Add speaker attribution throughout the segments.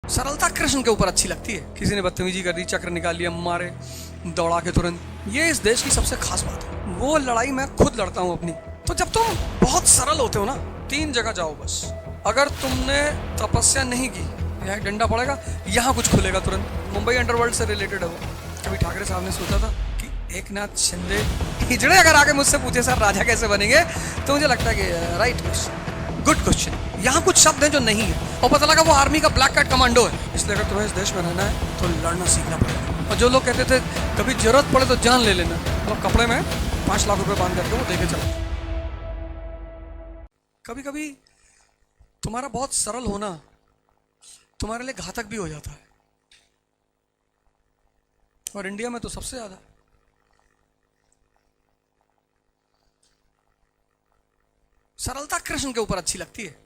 Speaker 1: सरलता कृष्ण के ऊपर अच्छी लगती है। किसी ने बदतमीजी कर दी, चक्र निकाल लिया, मारे दौड़ा के तुरंत। ये इस देश की सबसे खास बात है। वो लड़ाई मैं खुद लड़ता हूँ अपनी। तो जब तुम बहुत सरल होते हो ना, 3 जगह जाओ बस। अगर तुमने तपस्या नहीं की, यहाँ एक डंडा पड़ेगा, यहाँ कुछ खुलेगा तुरंत। मुंबई अंडरवर्ल्ड से रिलेटेड है वो। कभी ठाकरे साहब ने सोचा था कि एक नाथ शिंदे हिजड़े अगर आके मुझसे पूछे सर राजा कैसे बनेंगे, तो मुझे लगता है कि राइट क्वेश्चन, गुड क्वेश्चन। यहाँ कुछ शब्द हैं जो नहीं है, और पता लगा वो आर्मी का ब्लैक कार्ड कमांडो है। इसलिए अगर तुम्हें इस देश में रहना है तो लड़ना सीखना पड़ेगा। और जो लोग कहते थे कभी जरूरत पड़े तो जान ले लेना, मतलब कपड़े में 5 लाख रुपए बांध करके वो देके चलो। कभी कभी तुम्हारा बहुत सरल होना तुम्हारे लिए घातक भी हो जाता है, और इंडिया में तो सबसे ज्यादा। सरलता कृष्ण के ऊपर अच्छी लगती है।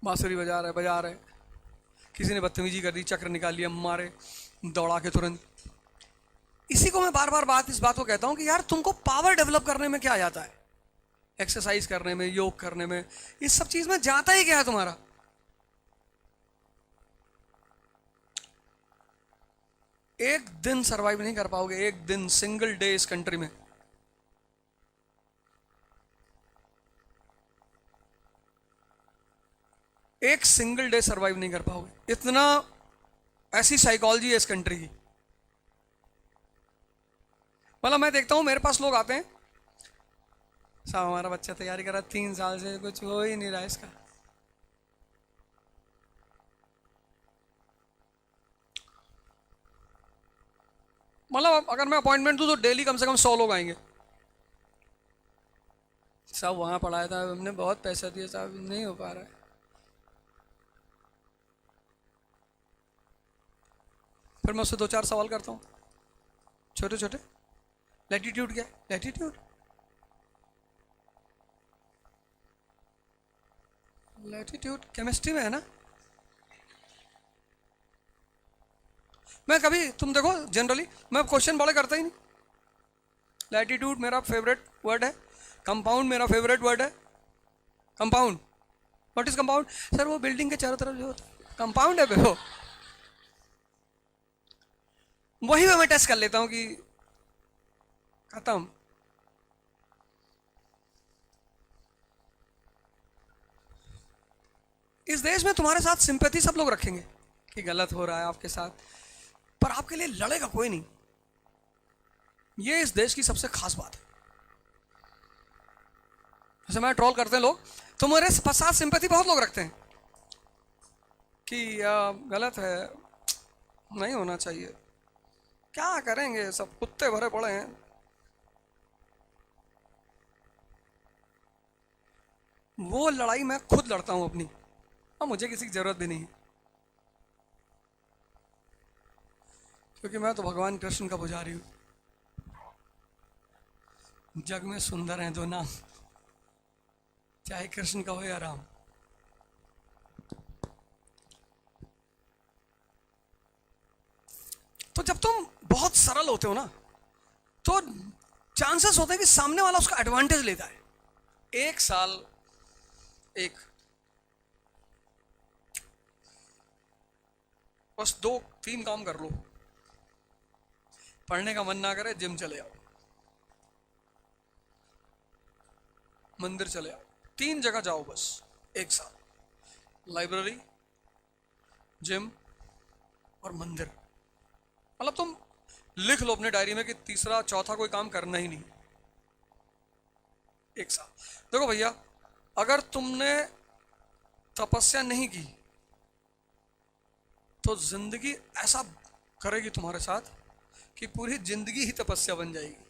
Speaker 1: बांसुरी बजा रहे, किसी ने बदतमीजी कर दी, चक्र निकाल लिया, मारे दौड़ा के तुरंत। इसी को मैं बार बार इस बात को कहता हूं कि यार तुमको पावर डेवलप करने में क्या जाता है, एक्सरसाइज करने में, योग करने में, इस सब चीज में जाता ही क्या है तुम्हारा। एक दिन सरवाइव नहीं कर पाओगे, एक दिन, सिंगल डे इस कंट्री में। एक सिंगल डे सरवाइव नहीं कर पाओगे। इतना ऐसी साइकोलॉजी है इस कंट्री की। मतलब मैं देखता हूं मेरे पास लोग आते हैं, साहब हमारा बच्चा तैयारी कर रहा 3 साल से, कुछ हो ही नहीं रहा इसका। मतलब अगर मैं अपॉइंटमेंट दूं तो डेली कम से कम 100 लोग आएंगे। साहब वहां पढ़ाया था, हमने बहुत पैसा दिया, साहब नहीं हो पा रहा है। फिर मैं उससे 2-4 सवाल करता हूँ, छोटे छोटे। लैटिट्यूड क्या है? लैटिट्यूड लैटिट्यूड केमिस्ट्री में है ना। मैं कभी, तुम देखो जनरली मैं क्वेश्चन बड़े करता ही नहीं। लैटिट्यूड मेरा फेवरेट वर्ड है, कंपाउंड मेरा फेवरेट वर्ड है। Compound, what is compound? Sir वो बिल्डिंग के चारों तरफ जो होता है कंपाउंड है वो। वही मैं टेस्ट कर लेता हूं कि खत्म। इस देश में तुम्हारे साथ सिंपैथी सब लोग रखेंगे कि गलत हो रहा है आपके साथ, पर आपके लिए लड़ेगा कोई नहीं। ये इस देश की सबसे खास बात है। जैसे मैं ट्रोल करते हैं लोग, तो मेरे साथ सिंपैथी बहुत लोग रखते हैं कि गलत है, नहीं होना चाहिए, क्या करेंगे, सब कुत्ते भरे पड़े हैं। वो लड़ाई मैं खुद लड़ता हूं अपनी, और मुझे किसी की जरूरत भी नहीं है, क्योंकि मैं तो भगवान कृष्ण का पुजारी हूं। जग में सुंदर हैं दो नाम, चाहे कृष्ण का हो या राम। तो जब तुम बहुत सरल होते हो ना, तो चांसेस होते हैं कि सामने वाला उसका एडवांटेज लेता है। 1 साल बस 2-3 काम कर लो। पढ़ने का मन ना करे, जिम चले जाओ, मंदिर चले जाओ, 3 जगह जाओ बस 1 साल। लाइब्रेरी, जिम और मंदिर। मतलब तुम लिख लो अपने डायरी में कि तीसरा चौथा कोई काम करना ही नहीं, 1 साल। देखो भैया, अगर तुमने तपस्या नहीं की तो जिंदगी ऐसा करेगी तुम्हारे साथ कि पूरी जिंदगी ही तपस्या बन जाएगी।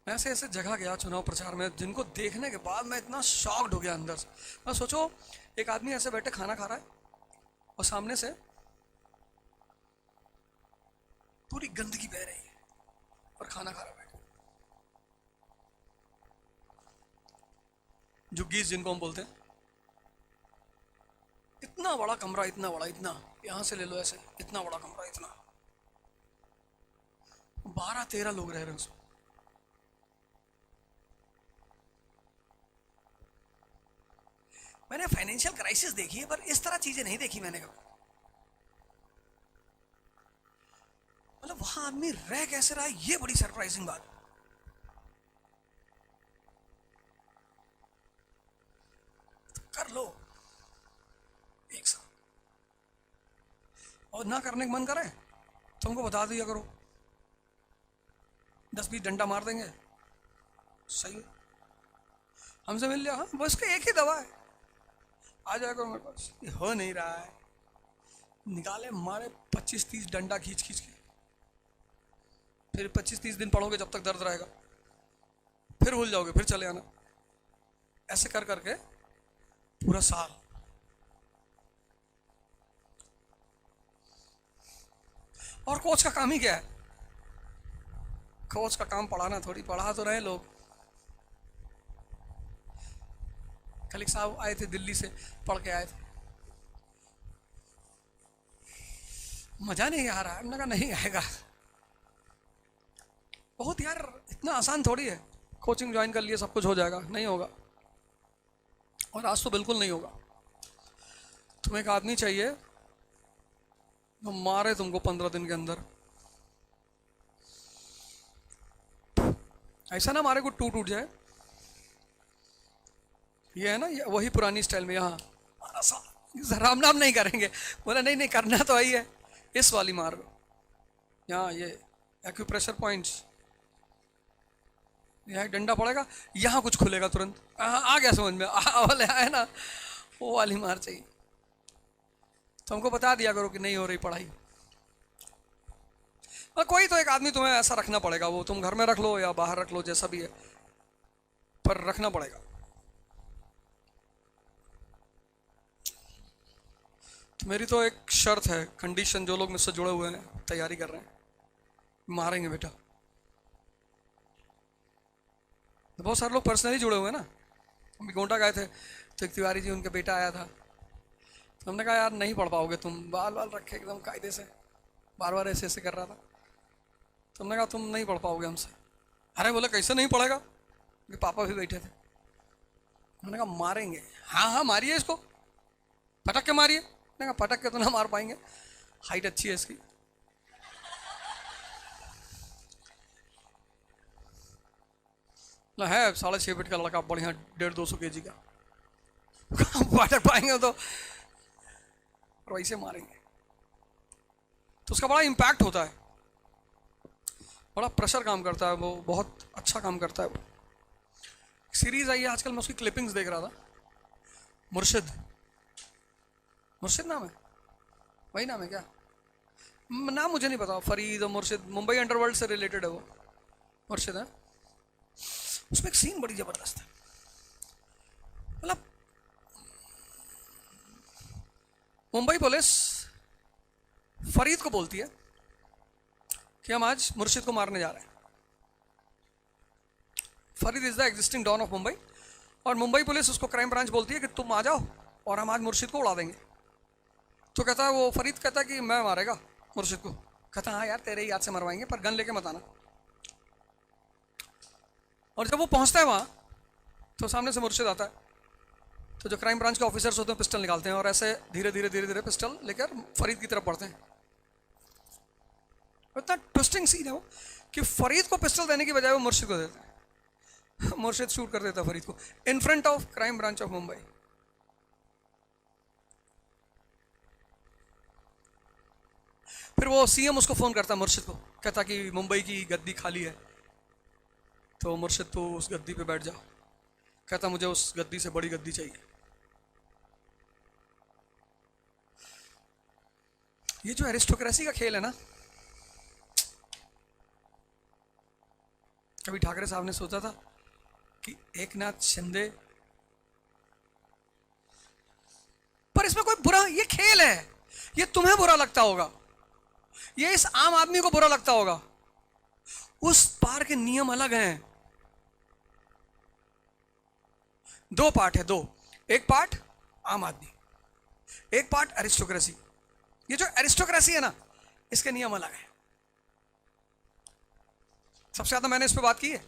Speaker 1: मैं ऐसे ऐसे जगह गया चुनाव प्रचार में, जिनको देखने के बाद मैं इतना शॉक्ड हो गया अंदर से। मैं सोचो, एक आदमी ऐसे बैठे खाना खा रहा है और सामने से पूरी गंदगी बह रही है और खाना खा रहा है। झुग्गीस जिनको हम बोलते हैं, इतना बड़ा कमरा, इतना बड़ा, इतना, यहां से ले लो ऐसे, इतना बड़ा कमरा, इतना, 12-13 लोग रह रहे हैं उसमें। मैंने फाइनेंशियल क्राइसिस देखी है, पर इस तरह चीजें नहीं देखी मैंने कभी। मतलब वहां आदमी रह कैसे रहा है, ये बड़ी सरप्राइजिंग बात। तो कर लो एक साथ, और ना करने का मन करे तो हमको बता दिया करो, 10-20 डंडा मार देंगे, सही है, हमसे मिल लिया। हाँ बस का एक ही दवा है, आ जाएगा मेरे पास। ये हो नहीं रहा है, निकाले मारे 25-30 डंडा खींच खींच के, फिर 25-30 दिन पढ़ोगे जब तक दर्द रहेगा, फिर भूल जाओगे, फिर चले आना, ऐसे कर करके पूरा साल। और कोच का काम ही क्या है? कोच का काम पढ़ाना थोड़ी, पढ़ा तो रहे लोग। कल एक साहब आए थे दिल्ली से, पढ़ के आए थे, मजा नहीं आ रहा है। हमने कहा नहीं आएगा, बहुत यार इतना आसान थोड़ी है, कोचिंग ज्वाइन कर लिए सब कुछ हो जाएगा, नहीं होगा। और आज तो बिल्कुल नहीं होगा। तुम्हें एक आदमी चाहिए वो मारे तुमको 15 दिन के अंदर, ऐसा ना मारे को टूट जाए। ये है ना, ये वही पुरानी स्टाइल में, यहाँ राम नाम नहीं करेंगे, बोला नहीं नहीं करना तो आई है, इस वाली मार दो। यहाँ ये एक्यूप्रेशर पॉइंट्स, यहाँ डंडा पड़ेगा, यहाँ कुछ खुलेगा तुरंत, आ गया समझ में, वाले आए ना, वो वाली मार चाहिए। तो हमको बता दिया करो कि नहीं हो रही पढ़ाई। और कोई तो एक आदमी तुम्हें ऐसा रखना पड़ेगा, वो तुम घर में रख लो या बाहर रख लो, जैसा भी है, पर रखना पड़ेगा। तो मेरी तो एक शर्त है, कंडीशन, जो लोग मुझसे जुड़े हुए हैं, तैयारी कर रहे हैं, मारेंगे बेटा। तो बहुत सारे लोग पर्सनली जुड़े हुए हैं ना, अभी गोंडा गए थे तो एक तिवारी जी, उनका बेटा आया था, तो हमने कहा यार नहीं पढ़ पाओगे तुम, बाल बाल रखे एकदम कायदे से, बार बार ऐसे ऐसे कर रहा था, तो हमने कहा तुम नहीं पढ़ पाओगे हमसे। अरे बोले कैसे नहीं पढ़ेगा, क्योंकि पापा भी बैठे थे। हमने कहा मारेंगे, हाँ हाँ मारिए इसको, पटक के मारिए। मैंने कहा पटक के तो ना मार पाएंगे, हाइट अच्छी है इसकी। है 6.5 फीट का लड़का, बढ़िया 150-200 kg का, पटक पाएंगे तो, और वैसे मारेंगे तो उसका बड़ा इम्पैक्ट होता है, बड़ा प्रेशर काम करता है, वो बहुत अच्छा काम करता है। वो सीरीज आई है आजकल, मैं उसकी क्लिपिंग्स देख रहा था, मुर्शिद, मुर्शिद नाम है, वही नाम है क्या, नाम मुझे नहीं पता, फरीद और मुर्शिद, मुंबई अंडरवर्ल्ड से रिलेटेड है वो, मुर्शिद है। उसमें एक सीन बड़ी जबरदस्त है, मतलब मुंबई पुलिस फरीद को बोलती है कि हम आज मुर्शिद को मारने जा रहे हैं। Farid is the existing don of Mumbai, और मुंबई पुलिस उसको क्राइम ब्रांच बोलती है कि तुम आ जाओ और हम आज मुर्शिद को उड़ा देंगे। तो कहता है वो, फरीद कहता है कि मैं मारेगा मुर्शिद को। कहता हाँ यार तेरे ही याद से मरवाएंगे, पर गन लेके मत आना। और जब वो पहुंचता है वहां, तो सामने से मुर्शिद आता है, तो जो क्राइम ब्रांच के ऑफिसर्स होते हैं पिस्टल निकालते हैं और ऐसे धीरे धीरे धीरे धीरे पिस्टल लेकर फरीद की तरफ बढ़ते हैं। इतना ट्विस्टिंग सीन है वो कि फरीद को पिस्टल देने की बजाय वो मुर्शिद को देते हैं। मुर्शिद शूट कर देता है फरीद को in front of crime branch of Mumbai. फिर वो सीएम उसको फोन करता है मुर्शिद को, कहता कि मुंबई की गद्दी खाली है, तो मुर्शिद तो उस गद्दी पे बैठ जाओ। कहता मुझे उस गद्दी से बड़ी गद्दी चाहिए। ये जो एरिस्टोक्रेसी का खेल है ना, कभी ठाकरे साहब ने सोचा था कि एकनाथ शिंदे, पर इसमें कोई बुरा, ये खेल है, ये तुम्हें बुरा लगता होगा, ये इस आम आदमी को बुरा लगता होगा, उस पार के नियम अलग हैं। दो पार्ट है, दो, एक पार्ट आम आदमी, एक पार्ट एरिस्टोक्रेसी। ये जो एरिस्टोक्रेसी है ना, इसके नियम अलग है। सबसे ज्यादा मैंने इस पे बात की है।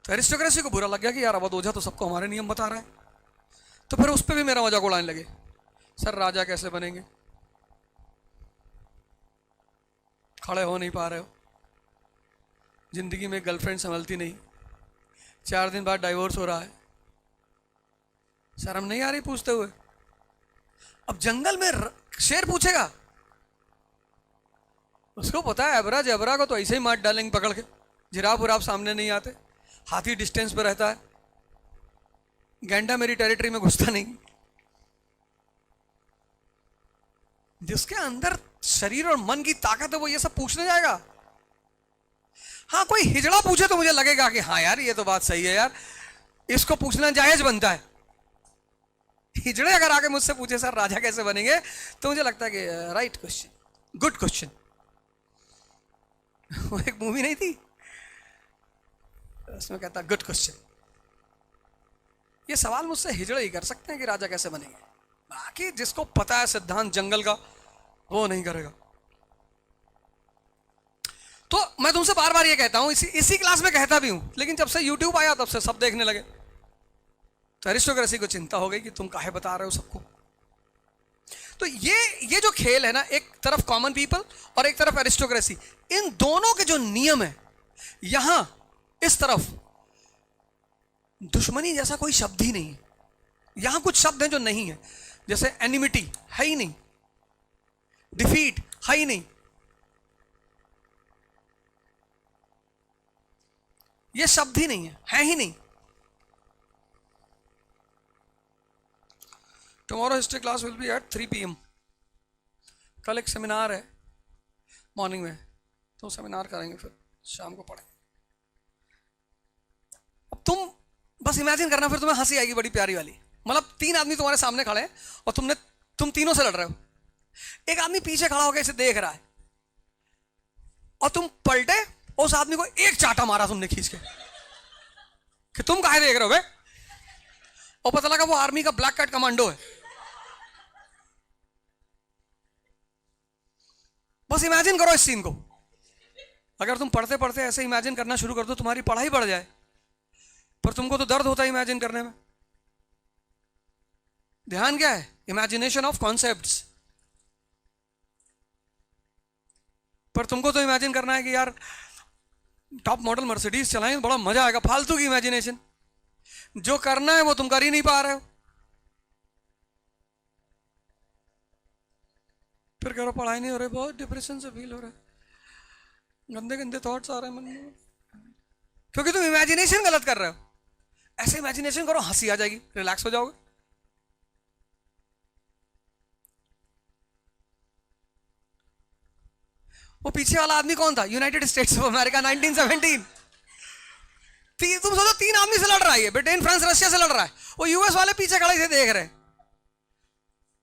Speaker 1: तो एरिस्टोक्रेसी को बुरा लग गया कि यार अवध ओझा तो सबको हमारे नियम बता रहा है, तो फिर उस पर भी मेरा मजाक उड़ाने लगे, सर राजा कैसे बनेंगे, खड़े हो नहीं पा रहे हो, जिंदगी में गर्लफ्रेंड संभलती नहीं, 4 दिन बाद डाइवोर्स हो रहा है, शर्म नहीं आ रही पूछते हुए। अब जंगल में शेर पूछेगा, उसको पता है एबरा जबरा को तो ऐसे ही मार डालेंगे पकड़ के, जिराफ उराफ सामने नहीं आते, हाथी डिस्टेंस पे रहता है, गैंडा मेरी टेरिटरी में घुसता नहीं। जिसके अंदर शरीर और मन की ताकत है वो ये सब पूछने जाएगा। हाँ कोई हिजड़ा पूछे तो मुझे लगेगा कि हाँ यार ये तो बात सही है यार, इसको पूछना जायज बनता है। हिजड़े अगर आके मुझसे पूछे सर राजा कैसे बनेंगे, तो मुझे लगता है कि राइट क्वेश्चन, गुड क्वेश्चन। वो एक मूवी नहीं थी, उसमें कहता गुड क्वेश्चन। ये सवाल मुझसे हिजड़े ही कर सकते हैं कि राजा कैसे बनेंगे, बाकी जिसको पता है सिद्धांत जंगल का वो नहीं करेगा। तो मैं तुमसे बार बार ये कहता हूं, इसी क्लास में कहता भी हूं, लेकिन जब से यूट्यूब आया तब से सब देखने लगे, तो अरिस्टोक्रेसी को चिंता हो गई कि तुम काहे बता रहे हो सबको। तो ये जो खेल है ना, एक तरफ कॉमन पीपल और एक तरफ अरिस्टोक्रेसी, इन दोनों के जो नियम है, यहां इस तरफ दुश्मनी जैसा कोई शब्द ही नहीं है। यहां कुछ शब्द हैं जो नहीं है, जैसे एनिमिटी है ही नहीं, डिफीट है ही नहीं, ये शब्द ही नहीं है ही नहीं। Tomorrow history class will be at 3 PM। कल एक सेमिनार है मॉर्निंग में, तो सेमिनार करेंगे, फिर शाम को पढ़ेंगे। अब तुम बस इमेजिन करना, फिर तुम्हें हंसी आएगी बड़ी प्यारी वाली। मतलब 3 आदमी तुम्हारे सामने खड़े हैं और तुम तीनों से लड़ रहे हो। एक आदमी पीछे खड़ा होकर इसे देख रहा है और तुम पलटे, उस आदमी को एक चाटा मारा तुमने खींच के कि तुम काहे देख रहे हो बे, और पता लगा वो आर्मी का ब्लैक कैट कमांडो है। बस इमेजिन करो इस सीन को। अगर तुम पढ़ते पढ़ते ऐसे इमेजिन करना शुरू कर दो, तुम्हारी पढ़ाई बढ़ जाए, पर तुमको तो दर्द होता है इमेजिन करने में। ध्यान क्या है, इमेजिनेशन ऑफ कॉन्सेप्ट्स। पर तुमको तो इमेजिन करना है कि यार टॉप मॉडल मर्सिडीज चलाएं, बड़ा मजा आएगा। फालतू की इमेजिनेशन, जो करना है वो तुम कर ही नहीं पा रहे हो। फिर कह रहे हो पढ़ाई नहीं हो रही, बहुत डिप्रेशन से फील हो रहा है, गंदे गंदे थॉट्स आ रहे हैं मन में, क्योंकि तुम इमेजिनेशन गलत कर रहे हो। ऐसे इमेजिनेशन करो, हंसी आ जाएगी, रिलैक्स हो जाओगे। वो पीछे वाला आदमी कौन था, यूनाइटेड स्टेट्स ऑफ अमेरिका 1917। तुम सोचो 3 आदमी से लड़ रहा है, ब्रिटेन फ्रांस रशिया से लड़ रहा है, वो यूएस वाले पीछे खड़े से देख रहे हैं।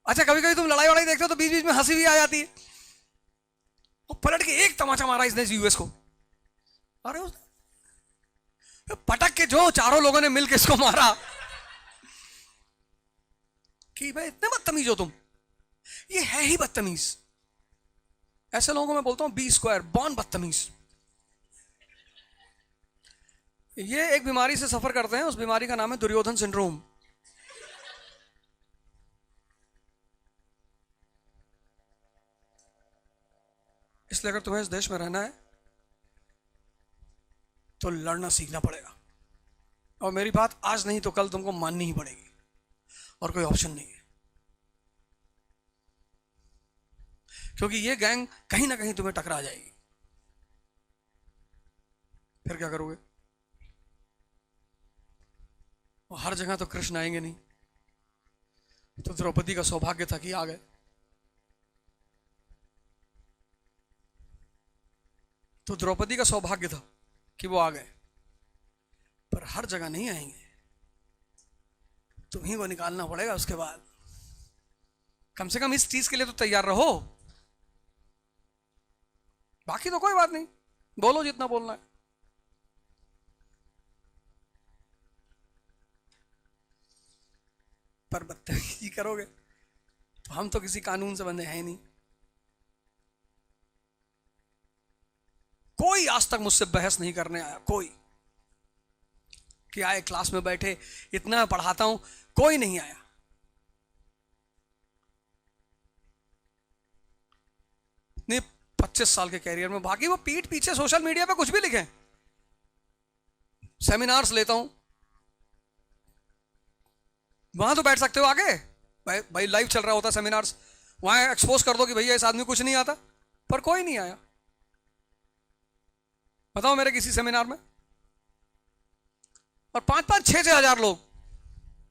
Speaker 1: अच्छा कभी कभी तुम लड़ाई वड़ाई देखते हो तो बीच बीच में हंसी भी आ जाती है। वो पलट के एक तमाचा मारा इसने यूएस को, अरे उसने पटक के जो चारों लोगों ने मिलकर इसको मारा कि भाई इतने बदतमीज हो तुम। ये है ही बदतमीज। ऐसे लोगों को मैं बोलता हूं B² बॉर्न बदतमीज। ये एक बीमारी से सफर करते हैं, उस बीमारी का नाम है दुर्योधन सिंड्रोम। इसलिए अगर तुम्हें इस देश में रहना है तो लड़ना सीखना पड़ेगा, और मेरी बात आज नहीं तो कल तुमको माननी ही पड़ेगी, और कोई ऑप्शन नहीं है। क्योंकि ये गैंग कहीं ना कहीं तुम्हें टकरा जाएगी। फिर क्या करोगे? और हर जगह तो कृष्ण आएंगे नहीं। तो द्रौपदी का सौभाग्य था कि आ गए। तो द्रौपदी का सौभाग्य था कि वो आ गए, पर हर जगह नहीं आएंगे, तुम्हीं को निकालना पड़ेगा। उसके बाद कम से कम इस चीज के लिए तो तैयार रहो। बाकी तो कोई बात नहीं, बोलो जितना बोलना है। पर बदतमीजी करोगे तो हम तो किसी कानून से बंधे हैं नहीं। कोई आज तक मुझसे बहस नहीं करने आया, कोई कि आए क्लास में बैठे इतना पढ़ाता हूं, कोई नहीं आया। 25 साल के कैरियर में। बाकी वो पीठ पीछे सोशल मीडिया पे कुछ भी लिखें। सेमिनार्स लेता हूं, वहां तो बैठ सकते हो आगे, भाई लाइव चल रहा होता सेमिनार्स, वहां एक्सपोज कर दो कि भैया इस आदमी कुछ नहीं आता, पर कोई नहीं आया। बताओ मेरे किसी सेमिनार में, और 5-5, 6-6 हजार लोग,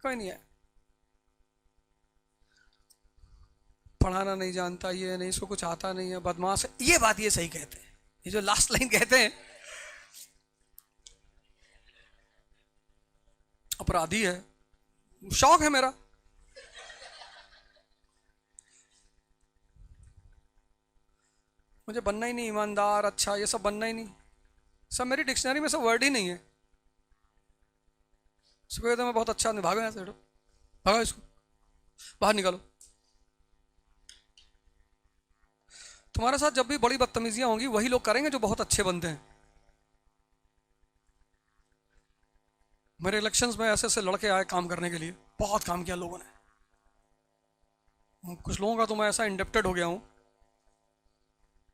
Speaker 1: कोई नहीं आया। पढ़ाना नहीं जानता, ये नहीं, इसको कुछ आता नहीं है, बदमाश है। ये बात ये सही कहते हैं, ये जो लास्ट लाइन कहते हैं, अपराधी है। शौक है मेरा, मुझे बनना ही नहीं ईमानदार, अच्छा, ये सब बनना ही नहीं, सब मेरी डिक्शनरी में सब वर्ड ही नहीं है। इसको कहते मैं बहुत अच्छा आदमी, भागो यहाँ से, हटो, भागो इसको, बाहर निकालो। तुम्हारे साथ जब भी बड़ी बदतमीजियां होंगी वही लोग करेंगे जो बहुत अच्छे बनते हैं। मेरे इलेक्शंस में ऐसे ऐसे लड़के आए काम करने के लिए, बहुत काम किया लोगों ने। कुछ लोगों का तो मैं ऐसा इंडेप्टेड हो गया हूं,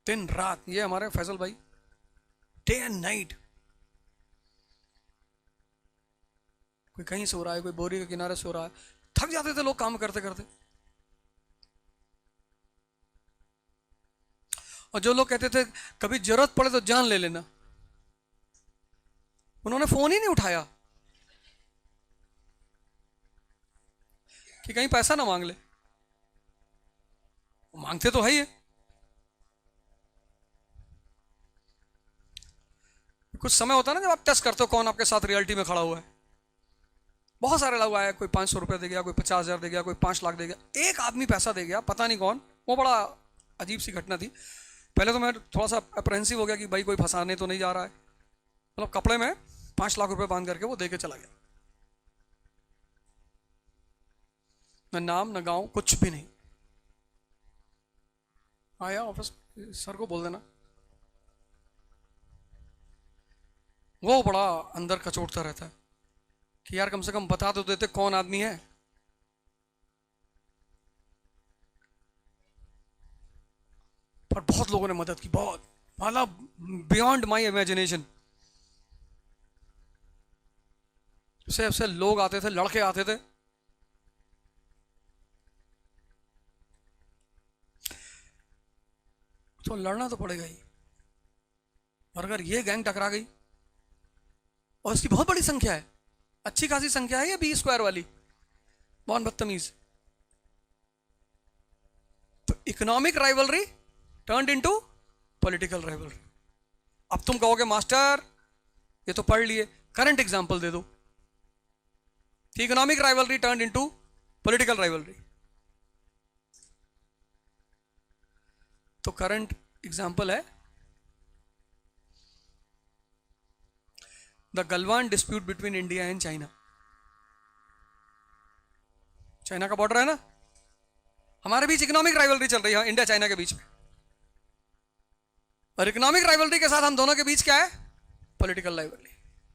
Speaker 1: दिन रात। ये हमारे फैजल भाई, डे एंड नाइट, कोई कहीं सो रहा है, कोई बोरी के किनारे सो रहा है। थक जाते थे लोग काम करते करते। और जो लोग कहते थे कभी जरूरत पड़े तो जान ले लेना, उन्होंने फोन ही नहीं उठाया कि कहीं पैसा ना मांग ले। मांगते तो है ही। कुछ समय होता है ना जब आप टेस्ट करते हो कौन आपके साथ रियलिटी में खड़ा हुआ है। बहुत सारे लोग आए, कोई 500 रुपये दे गया, कोई 50,000 दे गया, कोई 5 लाख दे गया। एक आदमी पैसा दे गया, पता नहीं कौन, वो बड़ा अजीब सी घटना थी। पहले तो मैं थोड़ा सा अप्रेंसिव हो गया कि भाई कोई फंसाने तो नहीं जा रहा है। मतलब कपड़े में 5 लाख रुपए बांध करके वो दे के चला गया। न नाम न गांव, कुछ भी नहीं। आया ऑफिस, सर को बोल देना। वो बड़ा अंदर कचोटता रहता है कि यार कम से कम बता तो देते कौन आदमी है। पर बहुत लोगों ने मदद की, बहुत, मतलब बियॉन्ड माई इमेजिनेशन। ऐसे लोग आते थे, लड़के आते थे। तो लड़ना तो पड़ेगा ही। और अगर ये गैंग टकरा गई, और इसकी बहुत बड़ी संख्या है, अच्छी खासी संख्या है ये 20 स्क्वायर वाली, बहुत बदतमीज, तो economic rivalry turned into political rivalry. अब तुम कहोगे मास्टर ये तो पढ़ लिए, करंट एग्जांपल दे दो कि economic rivalry turned into political rivalry. तो करंट एग्जांपल है the Galwan dispute between India and China. China का बॉर्डर है ना, हमारे बीच इकोनॉमिक राइवलरी चल रही है इंडिया चाइना के बीच में, और इकोनॉमिक राइवलरी के साथ हम दोनों के बीच क्या है, पॉलिटिकल राइवलरी।